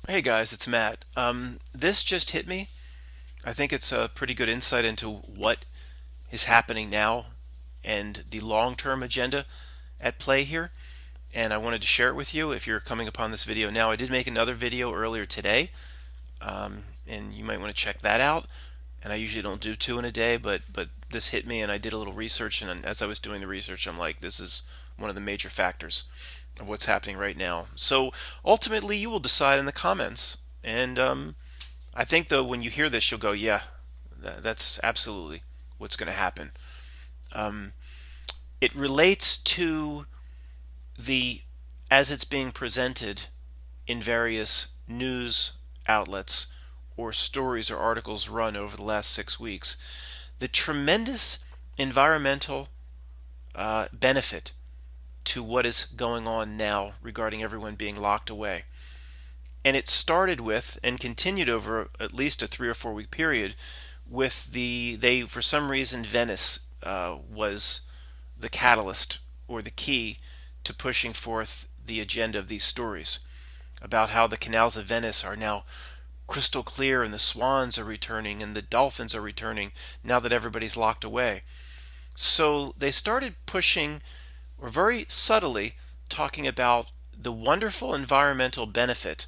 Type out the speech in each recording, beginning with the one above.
Hey guys, it's Matt. This just hit me. I think it's a pretty good insight into what is happening now and the long-term agenda at play here. And I wanted to share it with you if you're coming upon this video now. I did make another video earlier today, and you might want to check that out. And I usually don't do two in a day, but this hit me, and I did a little research. And as I was doing the research, I'm like, this is one of the major factors of what's happening right now. So ultimately, you will decide in the comments. And I think though, when you hear this, you'll go, yeah, that's absolutely what's going to happen. Um, it relates to the as it's being presented in various news outlets or stories or articles run over the last 6 weeks, the tremendous environmental benefit to what is going on now regarding everyone being locked away. And it started with and continued over at least a 3 or 4 week period with for some reason, Venice was the catalyst or the key to pushing forth the agenda of these stories about how the canals of Venice are now crystal clear and the swans are returning and the dolphins are returning now that everybody's locked away. So they started pushing, or very subtly talking about the wonderful environmental benefit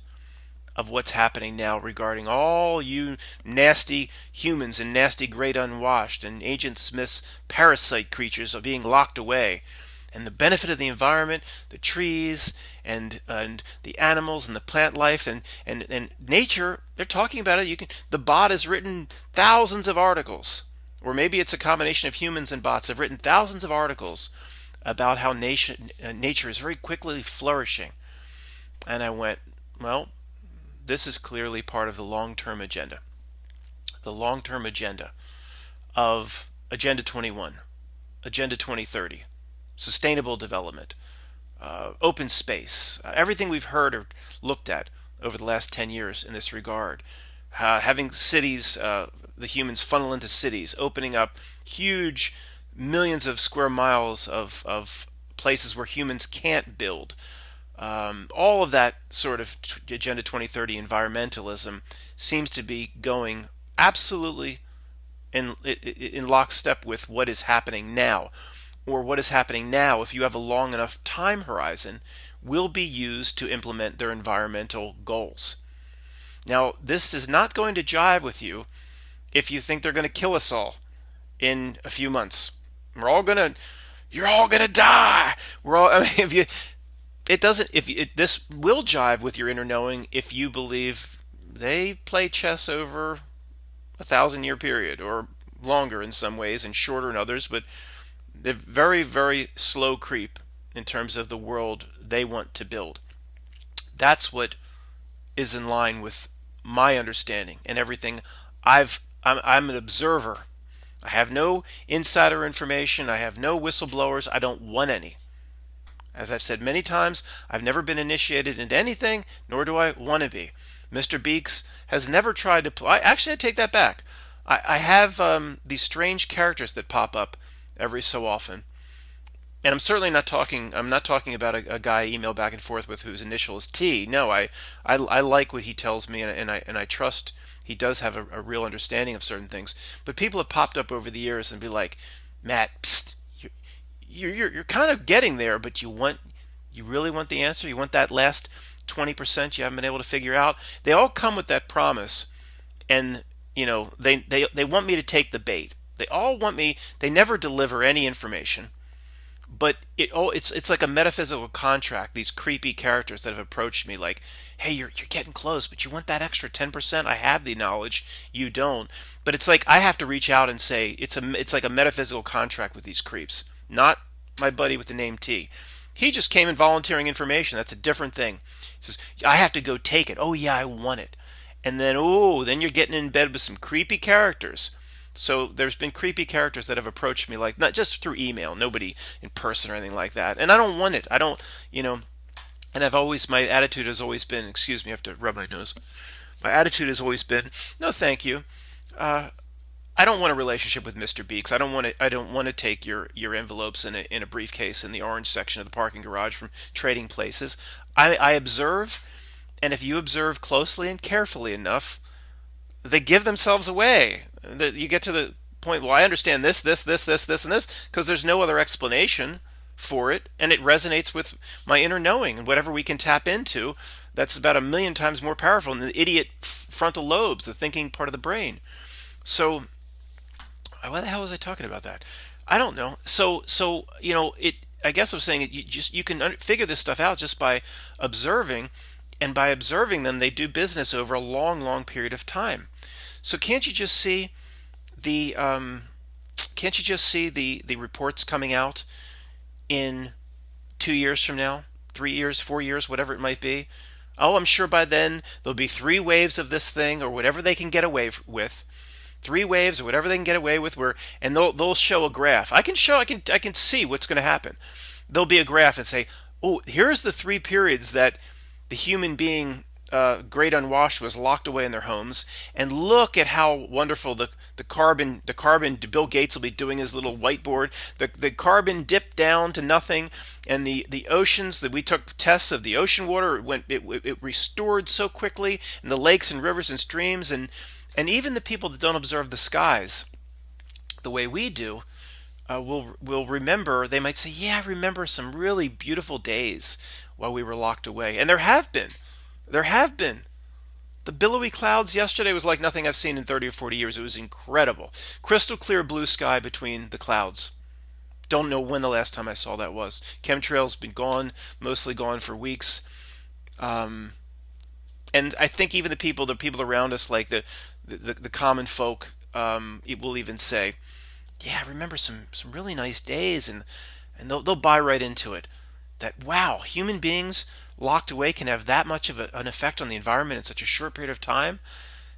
of what's happening now regarding all you nasty humans and nasty great unwashed and Agent Smith's parasite creatures are being locked away. And the benefit of the environment, the trees and the animals and the plant life and nature, they're talking about it. The bot has written thousands of articles, or maybe it's a combination of humans and bots have written thousands of articles about how nature is very quickly flourishing. And I went, well, this is clearly part of the long-term agenda. The long-term agenda of Agenda 21, Agenda 2030, sustainable development, open space, everything we've heard or looked at over the last 10 years in this regard. Having cities, the humans funnel into cities, opening up huge millions of square miles of places where humans can't build. All of that sort of Agenda 2030 environmentalism seems to be going absolutely in lockstep with what is happening now, or what is happening now, if you have a long enough time horizon, will be used to implement their environmental goals. Now, this is not going to jive with you if you think they're going to kill us all in a few months. You're all gonna die. I mean, if you, it doesn't, if it, this will jive with your inner knowing if you believe they play chess over 1,000 year period or longer in some ways and shorter in others, but they're very, very slow creep in terms of the world they want to build. That's what is in line with my understanding and everything. I'm an observer. I have no insider information. I have no whistleblowers. I don't want any. As I've said many times, I've never been initiated into anything, nor do I want to be. Mr. Beeks has never tried to. Actually, I take that back. I have these strange characters that pop up every so often, and I'm certainly not talking. I'm not talking about a guy I email back and forth with whose initial is T. No, I like what he tells me, and I trust he does have a real understanding of certain things. But people have popped up over the years and be like, Matt, psst, you're kind of getting there, but you really want the answer. You want that last 20% you haven't been able to figure out. They all come with that promise, and they want me to take the bait. They all want me. They never deliver any information, but it's like a metaphysical contract. These creepy characters that have approached me like, hey, you're getting close, but you want that extra 10%. I have the knowledge, you don't. But it's like I have to reach out and say it's like a metaphysical contract with these creeps, not my buddy with the name T. He just came in volunteering information. That's a different thing. He says I have to go take it. Oh yeah, I want it. And then you're getting in bed with some creepy characters. So there's been creepy characters that have approached me, like not just through email, nobody in person or anything like that. And I don't want it. I don't, and my attitude has always been, excuse me, I have to rub my nose. My attitude has always been, no, thank you. Uh, I don't want a relationship with Mr. Beeks. I don't want to take your envelopes in a briefcase in the orange section of the parking garage from Trading Places. I observe, And if you observe closely and carefully enough, they give themselves away. You get to the point, well, I understand this, and this, because there's no other explanation for it, and it resonates with my inner knowing, and whatever we can tap into, that's about a million times more powerful than the idiot frontal lobes, the thinking part of the brain. So, why the hell was I talking about that? I don't know. So it. I guess I'm saying you can figure this stuff out just by observing, and by observing them, they do business over a long, long period of time. So the can't you just see the reports coming out in 2 years from now, 3 years, 4 years, whatever it might be? Oh, I'm sure by then there'll be three waves of this thing or whatever they can get away with. Three waves or whatever they can get away with, where and they'll show a graph. I can see what's going to happen. There'll be a graph and say, oh, here's the three periods that the human being great unwashed was locked away in their homes, and look at how wonderful the carbon Bill Gates will be doing his little whiteboard. The carbon dipped down to nothing, and the oceans that we took tests of the ocean water it restored so quickly, and the lakes and rivers and streams, and even the people that don't observe the skies the way we do will remember. They might say, yeah, I remember some really beautiful days while we were locked away, and there have been. The billowy clouds yesterday was like nothing I've seen in 30 or 40 years. It was incredible. Crystal clear blue sky between the clouds. Don't know when the last time I saw that was. Chemtrails been gone, mostly gone for weeks. Um, and I think even the people around us, like the common folk, it will even say, "Yeah, I remember some really nice days," and they'll buy right into it. That wow, human beings locked away can have that much of an effect on the environment in such a short period of time.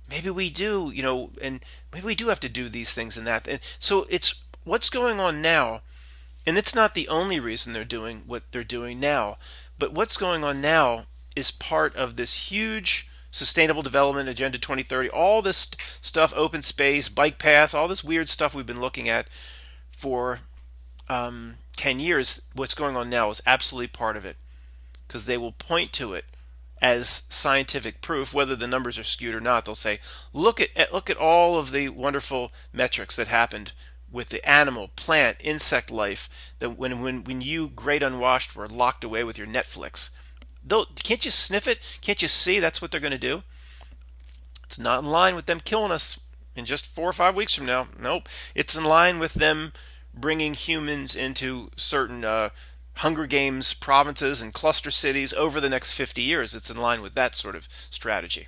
Maybe we do, and maybe we do have to do these things and that. And so it's what's going on now, and it's not the only reason they're doing what they're doing now, but what's going on now is part of this huge sustainable development agenda 2030, all this stuff, open space, bike paths, all this weird stuff we've been looking at for 10 years. What's going on now is absolutely part of it, because they will point to it as scientific proof, whether the numbers are skewed or not. They'll say, look at all of the wonderful metrics that happened with the animal, plant, insect life that when you great unwashed were locked away with your Netflix. Can't you sniff it? Can't you see that's what they're going to do? It's not in line with them killing us in just 4 or 5 weeks from now. Nope. It's in line with them bringing humans into certain Hunger Games provinces and cluster cities over the next 50 years. It's in line with that sort of strategy.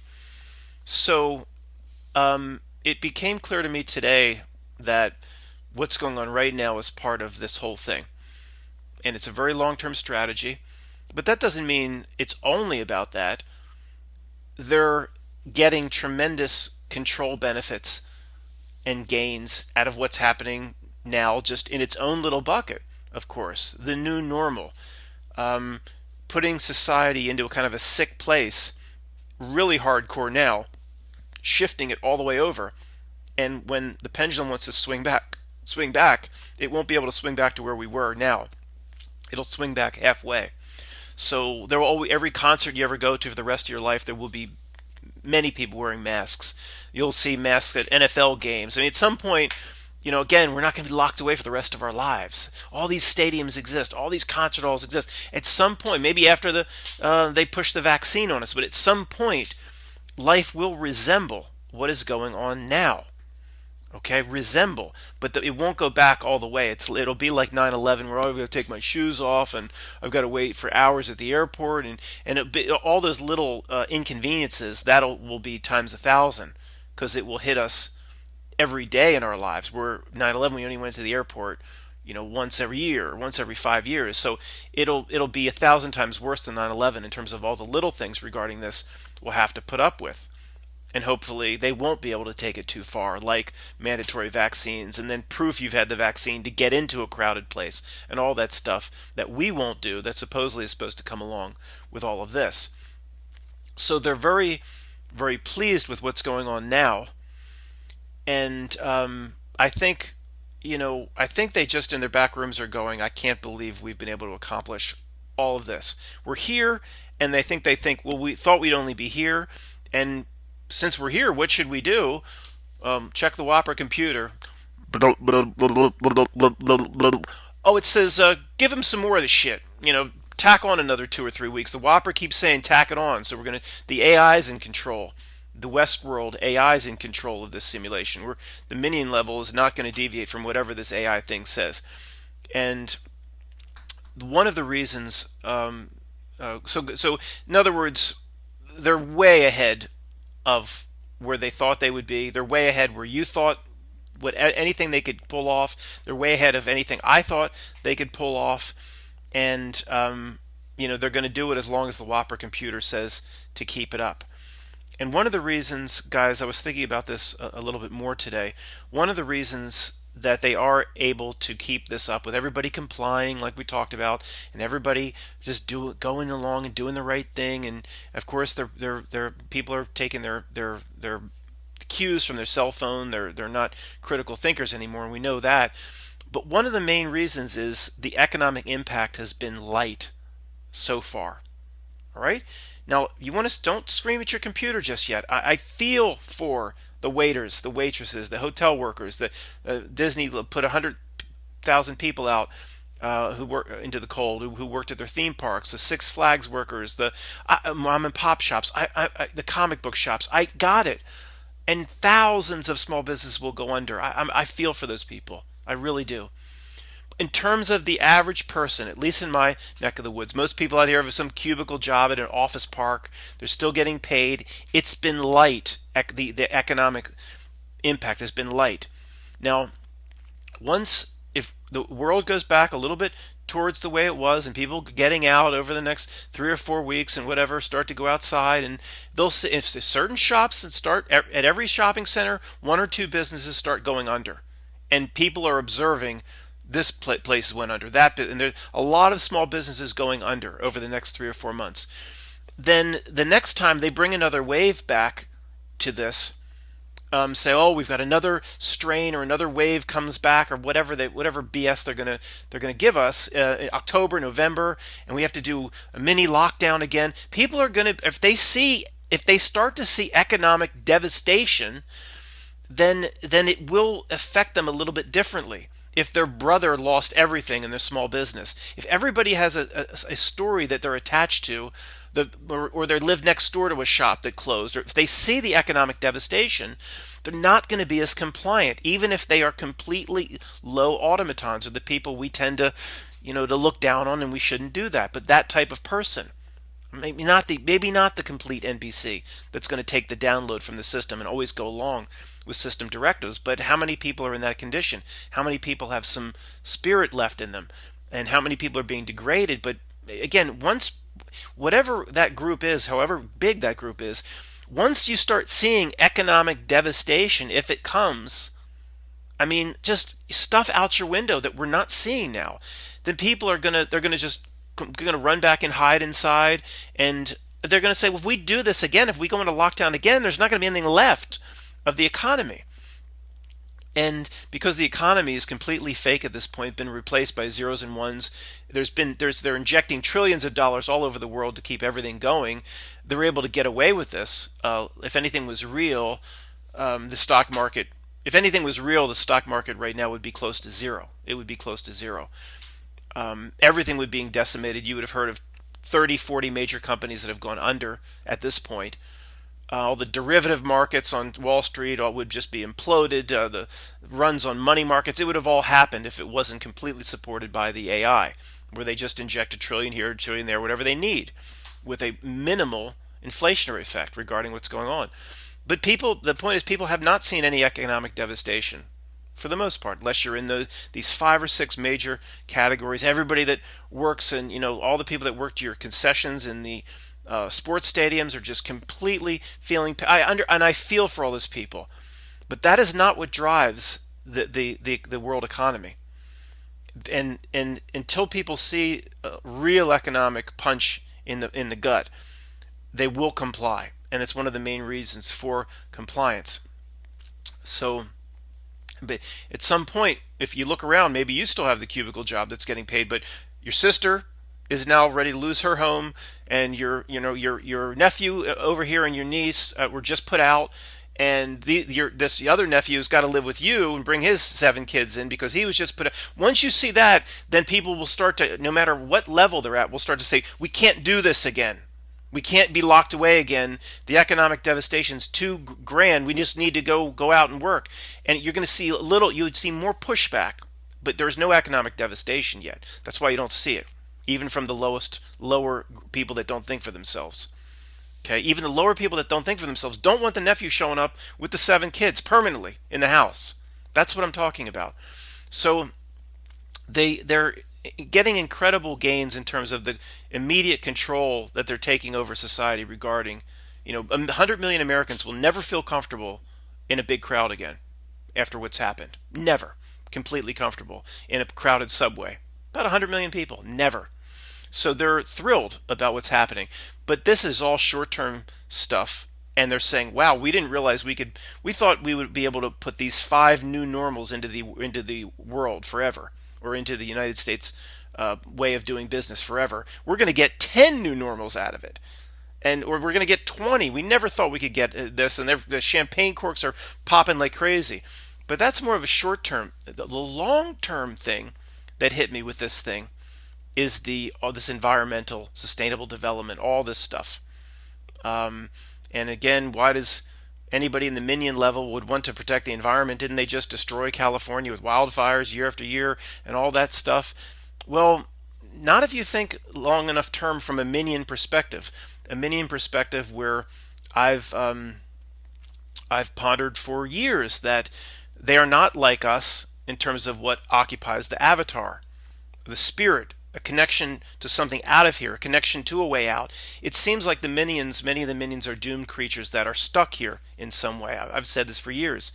So it became clear to me today that what's going on right now is part of this whole thing. And it's a very long term strategy. But that doesn't mean it's only about that. They're getting tremendous control benefits and gains out of what's happening now, just in its own little bucket, of course. The new normal, um, putting society into a kind of a sick place, really hardcore now, shifting it all the way over. And when the pendulum wants to swing back, it won't be able to swing back to where we were now. It'll swing back halfway. So there will always, every concert you ever go to for the rest of your life, there will be many people wearing masks. You'll see masks at NFL games. I mean, at some point, again, we're not going to be locked away for the rest of our lives. All these stadiums exist. All these concert halls exist. At some point, maybe after they push the vaccine on us, but at some point, life will resemble what is going on now. Okay, resemble, but it won't go back all the way. It'll be like 9/11, where I've got to take my shoes off and I've got to wait for hours at the airport, and all those little inconveniences will be times 1,000, because it will hit us every day in our lives. Where 9/11, we only went to the airport, once every year, once every 5 years. So it'll be 1,000 times worse than 9/11 in terms of all the little things regarding this we'll have to put up with. And hopefully they won't be able to take it too far, like mandatory vaccines, and then proof you've had the vaccine to get into a crowded place, and all that stuff that we won't do that supposedly is supposed to come along with all of this. So they're very, very pleased with what's going on now. And I think, I think they just in their back rooms are going, I can't believe we've been able to accomplish all of this. We're here, and they think, well, we thought we'd only be here, and since we're here, what should we do? Check the Whopper computer. Oh, it says, give him some more of the shit. Tack on another 2 or 3 weeks. The Whopper keeps saying tack it on. So the AI's in control. The Westworld AI is in control of this simulation. The minion level is not going to deviate from whatever this AI thing says. And one of the reasons, so in other words, they're way ahead of where they thought they would be. They're way ahead where you thought anything they could pull off. They're way ahead of anything I thought they could pull off, and they're going to do it as long as the Whopper computer says to keep it up. And one of the reasons, guys, I was thinking about this a little bit more today. One of the reasons that they are able to keep this up with everybody complying, like we talked about, and everybody just going along and doing the right thing, and of course, their people are taking their cues from their cell phone. They're not critical thinkers anymore, and we know that. But one of the main reasons is the economic impact has been light so far. All right. Now, don't scream at your computer just yet. I feel for the waiters, the waitresses, the hotel workers. Disney put 100,000 people out who work into the cold, who worked at their theme parks. The Six Flags workers, the mom and pop shops, the comic book shops. I got it. And thousands of small businesses will go under. I feel for those people. I really do. In terms of the average person, at least in my neck of the woods, most people out here have some cubicle job at an office park. They're still getting paid. It's been light. The economic impact has been light. Now, if the world goes back a little bit towards the way it was, and people getting out over the next 3 or 4 weeks and whatever, start to go outside, and they'll see if certain shops that start at every shopping center, 1 or 2 businesses start going under, and people are observing this place went under, and there's a lot of small businesses going under over the next 3 or 4 months. Then the next time they bring another wave back to this, say, oh, we've got another strain or another wave comes back or whatever BS they're gonna give us in October, November, and we have to do a mini lockdown again. People are gonna, if they start to see economic devastation, then it will affect them a little bit differently. If their brother lost everything in their small business, if everybody has a story that they're attached to, or they live next door to a shop that closed, or if they see the economic devastation, they're not going to be as compliant, even if they are completely low automatons, or the people we tend to look down on, and we shouldn't do that. But that type of person, maybe not the complete NPC that's going to take the download from the system and always go along with system directives, but how many people are in that condition? How many people have some spirit left in them? And how many people are being degraded? But again, whatever that group is, however big that group is, once you start seeing economic devastation, if it comes, I mean, just stuff out your window that we're not seeing now, then people are gonna run back and hide inside, and they're gonna say, well, if we do this again, if we go into lockdown again, there's not gonna be anything left of the economy. And because the economy is completely fake at this point, been replaced by zeros and ones, they're injecting trillions of dollars all over the world to keep everything going. They're able to get away with this. If anything was real, the stock market. If anything was real, the stock market right now would be close to zero. It would be close to zero. Everything would be decimated. You would have heard of 30, 40 major companies that have gone under at this point. All the derivative markets on Wall Street would just be imploded. The runs on money markets, it would have all happened if it wasn't completely supported by the AI, where they just inject a trillion here, a trillion there, whatever they need, with a minimal inflationary effect regarding what's going on. But the point is, people have not seen any economic devastation, for the most part, unless you're in these 5 or 6 major categories. Everybody that works, and all the people that work to your concessions in the sports stadiums are just completely feeling. And I feel for all those people, but that is not what drives the world economy. And until people see a real economic punch in the gut, they will comply, and it's one of the main reasons for compliance. So, but at some point, if you look around, maybe you still have the cubicle job that's getting paid, but your sister, is now ready to lose her home, and your nephew over here and your niece were just put out, and this other nephew's got to live with you and bring his 7 kids in because he was just put out. Once you see that, then people will start to, no matter what level they're at, will start to say, we can't do this again. We can't be locked away again. The economic devastation's too grand. We just need to go out and work. And you're going to see you would see more pushback, but there's no economic devastation yet. That's why you don't see it, even from the lower people that don't think for themselves. Okay, even the lower people that don't think for themselves don't want the nephew showing up with the 7 kids permanently in the house. That's what I'm talking about. So they're getting incredible gains in terms of the immediate control that they're taking over society regarding, 100 million Americans will never feel comfortable in a big crowd again after what's happened. Never completely comfortable in a crowded subway. About 100 million people, never. So they're thrilled about what's happening. But this is all short-term stuff. And they're saying, wow, we didn't realize we thought we would be able to put these 5 new normals into the world forever, or into the United States way of doing business forever. We're going to get 10 new normals out of it. Or we're going to get 20. We never thought we could get this. And the champagne corks are popping like crazy. But that's more of a short-term. The long-term thing that hit me with this thing is all this environmental, sustainable development, all this stuff. And again, why does anybody in the minion level would want to protect the environment? Didn't they just destroy California with wildfires year after year and all that stuff? Well, not if you think long enough term from a minion perspective. A minion perspective where I've pondered for years that they are not like us in terms of what occupies the avatar, the spirit, a connection to something out of here, a connection to a way out. It seems like many of the minions are doomed creatures that are stuck here in some way. I've said this for years,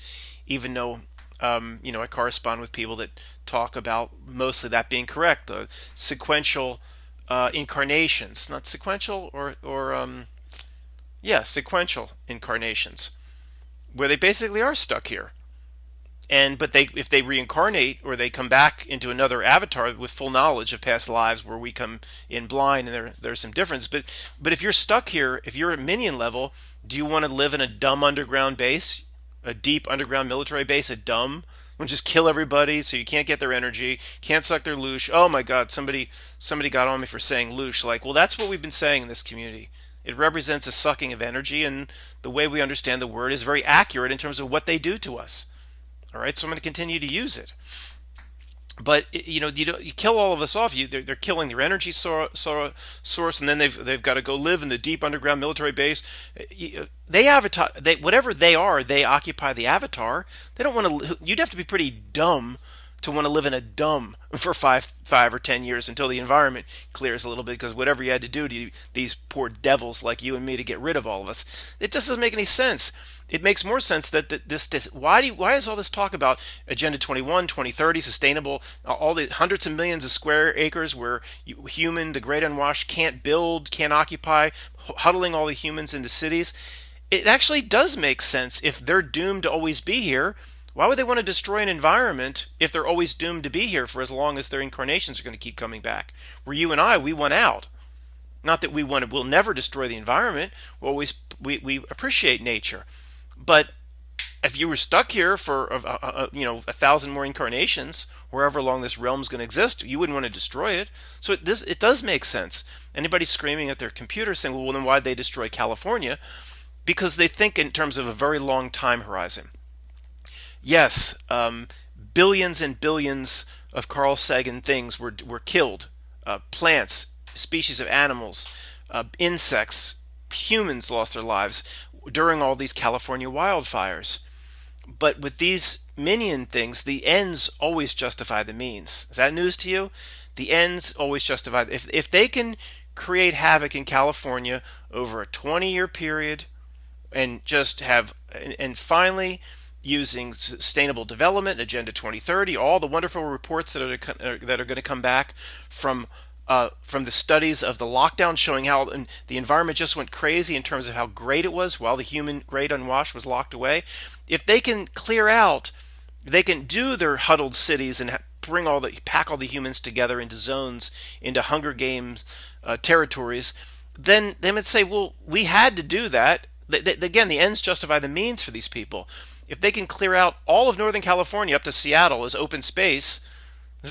even though I correspond with people that talk about mostly that being correct, the sequential incarnations, not sequential sequential incarnations, where they basically are stuck here. But if they reincarnate or they come back into another avatar with full knowledge of past lives, where we come in blind, and there's some difference. But if you're stuck here, if you're at minion level, do you want to live in a dumb underground base, a deep underground military base, and just kill everybody so you can't get their energy, can't suck their loosh? Oh my God, somebody got on me for saying loosh. Like, well, that's what we've been saying in this community. It represents a sucking of energy, and the way we understand the word is very accurate in terms of what they do to us. All right, so I'm going to continue to use it. But you kill all of us off. They're killing their energy source, and then they've got to go live in the deep underground military base. Whatever they are, they occupy the avatar. They don't want to. You'd have to be pretty dumb to want to live in a dumb for five or 10 years until the environment clears a little bit, because whatever you had to do to these poor devils like you and me to get rid of all of us, it just doesn't make any sense. It makes more sense that why is all this talk about Agenda 21, 2030, sustainable, all the hundreds of millions of square acres where the great unwashed, can't build, can't occupy, huddling all the humans into cities? It actually does make sense. If they're doomed to always be here, why would they want to destroy an environment if they're always doomed to be here for as long as their incarnations are going to keep coming back? Where you and I, we want out. Not that we'll never destroy the environment. We appreciate nature. But if you were stuck here for 1,000 more incarnations, wherever long this realm's going to exist, you wouldn't want to destroy it. So it does make sense. Anybody screaming at their computer saying, well, then why'd they destroy California? Because they think in terms of a very long time horizon. Yes, billions and billions of Carl Sagan things were killed. Plants, species of animals, insects, humans lost their lives during all these California wildfires. But with these minion things, the ends always justify the means. Is that news to you? The ends always justify. If they can create havoc in California over a 20-year period, and just and finally using sustainable development, Agenda 2030, all the wonderful reports that are going to come back from the studies of the lockdown, showing how the environment just went crazy in terms of how great it was while the human great unwashed was locked away. If they can clear out, they can do their huddled cities and pack all the humans together into zones, into Hunger Games territories, then they would say, well, we had to do that. Again, the ends justify the means for these people. If they can clear out all of Northern California up to Seattle as open space,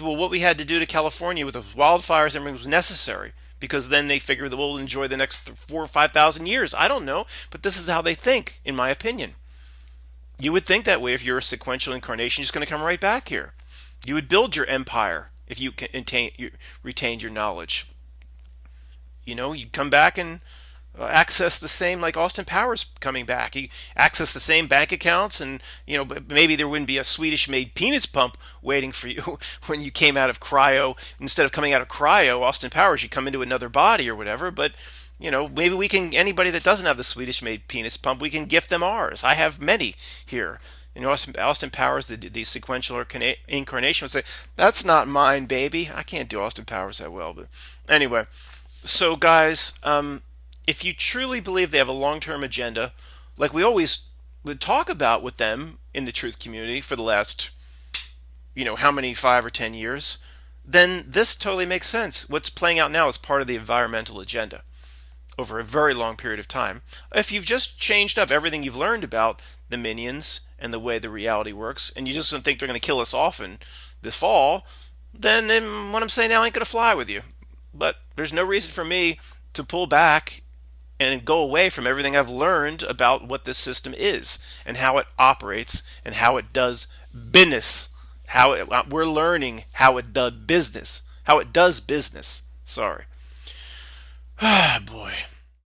well, what we had to do to California with the wildfires and everything was necessary, because then they figure that we'll enjoy the next 4 or 5 thousand years. I don't know, but this is how they think, in my opinion. You would think that way if you're a sequential incarnation, you're just going to come right back here. You would build your empire if you retained your knowledge. You'd come back and access the same, like Austin Powers coming back. He access the same bank accounts, and maybe there wouldn't be a Swedish-made penis pump waiting for you when you came out of cryo. Instead of coming out of cryo, Austin Powers, you come into another body or whatever. But maybe we can. Anybody that doesn't have the Swedish-made penis pump, we can gift them ours. I have many here. Austin Powers, the sequential incarnation, would say, "That's not mine, baby." I can't do Austin Powers that well, but anyway. So, guys, if you truly believe they have a long-term agenda, like we always would talk about with them in the truth community for the last, how many, 5 or 10 years, then this totally makes sense. What's playing out now is part of the environmental agenda over a very long period of time. If you've just changed up everything you've learned about the minions and the way the reality works, and you just don't think they're going to kill us off in this fall, then what I'm saying now ain't going to fly with you. But there's no reason for me to pull back and go away from everything I've learned about what this system is and how it operates and how it does business. We're learning how it does business. How it does business. Sorry. Ah, boy.